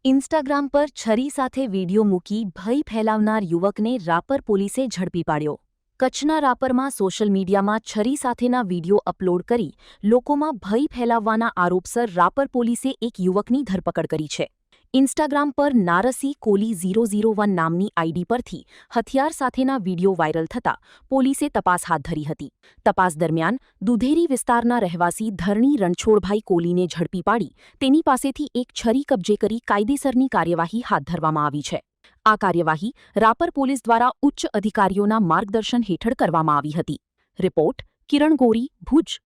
Instagram પર છરી સાથે વિડીયો મૂકી ભય ફેલાવનાર યુવકને રાપર પોલીસે ઝડપી પાડ્યો. કચ્છના રાપરમાં સોશિયલ મીડિયામાં છરી સાથેના વિડીયો અપલોડ કરી લોકોમાં ભય ફેલાવવાના આરોપસર રાપર પોલીસે એક યુવકની ધરપકડ કરી છે. ઇન્સ્ટાગ્રામ પર નારસી કોલી 001 નામની આઈડી પરથી હથિયાર સાથેના વિડીયો વાયરલ થતા પોલીસે તપાસ હાથ ધરી હતી. તપાસ દરમિયાન દુધેરી વિસ્તારના રહેવાસી ધરણી રણછોડભાઈ કોલીને ઝડપી પાડી તેની પાસેથી એક છરી કબજે કરી કાયદેસરની કાર્યવાહી હાથ ધરવામાં આવી છે. આ કાર્યવાહી રાપર પોલીસ દ્વારા ઉચ્ચ અધિકારીઓના માર્ગદર્શન હેઠળ કરવામાં આવી હતી. રિપોર્ટ કિરણ ગોરી, भुज।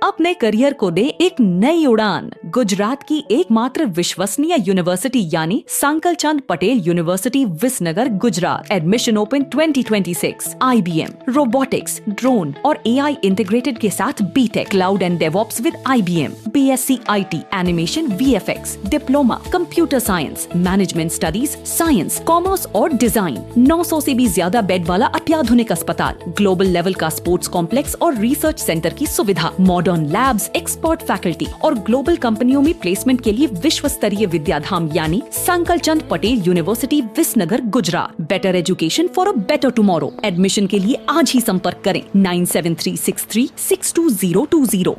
अपने करियर को दे एक नई उड़ान। गुजरात की एकमात्र विश्वसनीय यूनिवर्सिटी यानी Sankalchand Patel university Visnagar Gujarat. Admission open 2026। IBM, robotics, drone और AI इंटीग्रेटेड के साथ B Tech, cloud and DevOps with IBM, BSc IT, animation, VFX, diploma, computer science, management studies, science, commerce और डिजाइन। 900 से भी ज्यादा बेड वाला अत्याधुनिक अस्पताल, ग्लोबल लेवल का स्पोर्ट्स कॉम्प्लेक्स और रिसर्च सेंटर की सुविधा, मॉडर्न लैब्स, एक्सपर्ट फैकल्टी और ग्लोबल कंपनियों में प्लेसमेंट के लिए विश्व स्तरीय विद्याधाम यानी Sankalchand Patel university Visnagar Gujarat. Better education for a better tomorrow. Admission के लिए आज ही संपर्क करें 9736362020।